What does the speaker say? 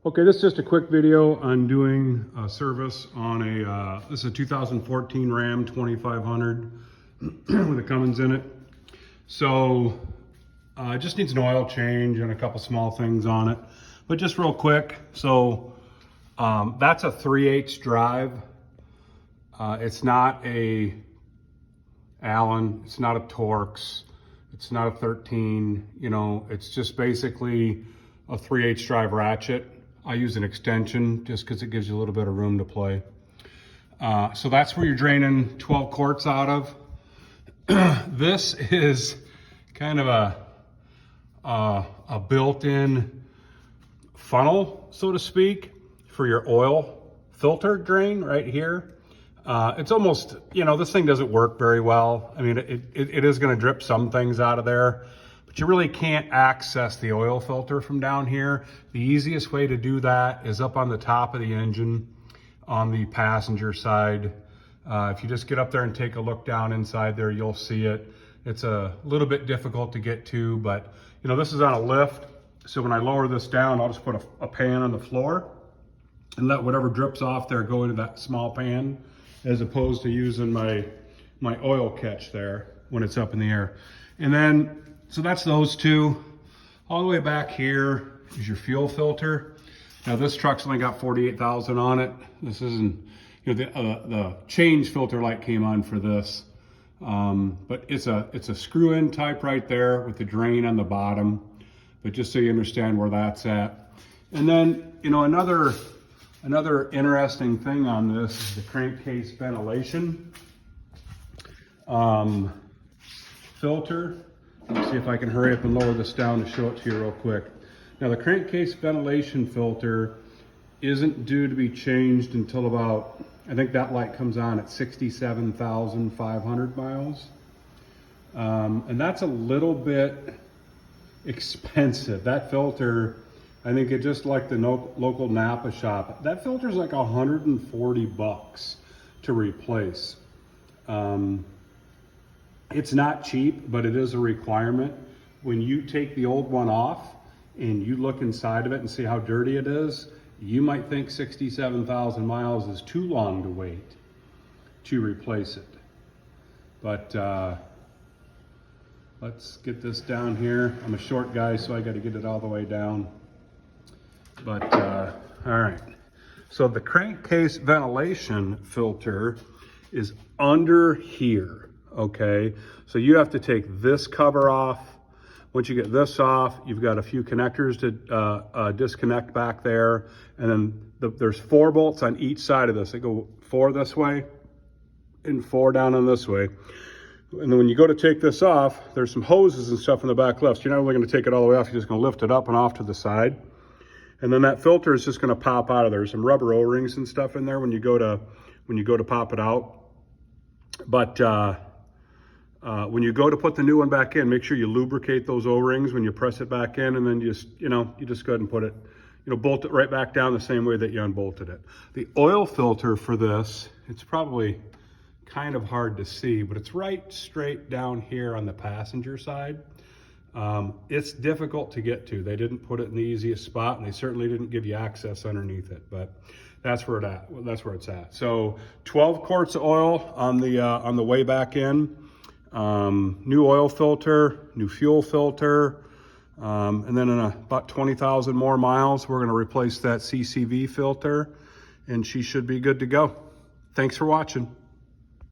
Okay, this is just a quick video on doing a service on a, this is a 2014 Ram 2500 with a Cummins in it. So it just needs an oil change and a couple small things on it. But just real quick, so that's a 3/8 drive. It's not a Allen, it's not a Torx, it's not a 13, you know, it's just basically a 3/8 drive ratchet. I use an extension just because it gives you a little bit of room to play. So that's where you're draining 12 quarts out of. This is kind of a built-in funnel, so to speak, for your oil filter drain right here. It's almost, you know, this thing doesn't work very well. I mean, it is going to drip some things out of there, but you really can't access the oil filter from down here. The easiest way to do that is up on the top of the engine on the passenger side. If you just get up there and take a look down inside there, you'll see it. It's a little bit difficult to get to, but you know, this is on a lift. So when I lower this down, I'll just put a pan on the floor and let whatever drips off there go into that small pan, as opposed to using my oil catch there when it's up in the air. And then, so that's those two. All the way back here is your fuel filter. Now this truck's only got 48,000 on it. This isn't, you know, the change filter light came on for this. But it's a screw-in type right there with the drain on the bottom. But just so you understand where that's at. And then, you know, another interesting thing on this is the crankcase ventilation filter. Let's see if I can hurry up and lower this down to show it to you real quick. Now the crankcase ventilation filter isn't due to be changed until about, I think that light comes on at 67,500 miles. And that's a little bit expensive. That filter, I think it just like the local Napa shop, that filter's like 140 bucks to replace. It's not cheap, but it is a requirement. When you take the old one off and you look inside of it and see how dirty it is, you might think 67,000 miles is too long to wait to replace it. But let's get this down here. I'm a short guy, so I got to get it all the way down. But all right, so the crankcase ventilation filter is under here, okay? So you have to take this cover off. Once you get this off, you've got a few connectors to disconnect back there. And then there's 4 bolts on each side of this. They go 4 this way and 4 down on this way. And then when you go to take this off, there's some hoses and stuff in the back left. So you're not really gonna take it all the way off, you're just gonna lift it up and off to the side. And then that filter is just gonna pop out of there. There's some rubber O-rings and stuff in there when you go to pop it out. But when you go to put the new one back in, make sure you lubricate those O-rings when you press it back in, and then you just go ahead and put it, bolt it right back down the same way that you unbolted it. The oil filter for this, it's probably kind of hard to see, but it's right straight down here on the passenger side. It's difficult to get to. They didn't put it in the easiest spot, and they certainly didn't give you access underneath it, but that's where it's at. So 12 quarts of oil on the way back in. New oil filter, new fuel filter, and then in about 20,000 more miles, we're going to replace that CCV filter, and she should be good to go. Thanks for watching.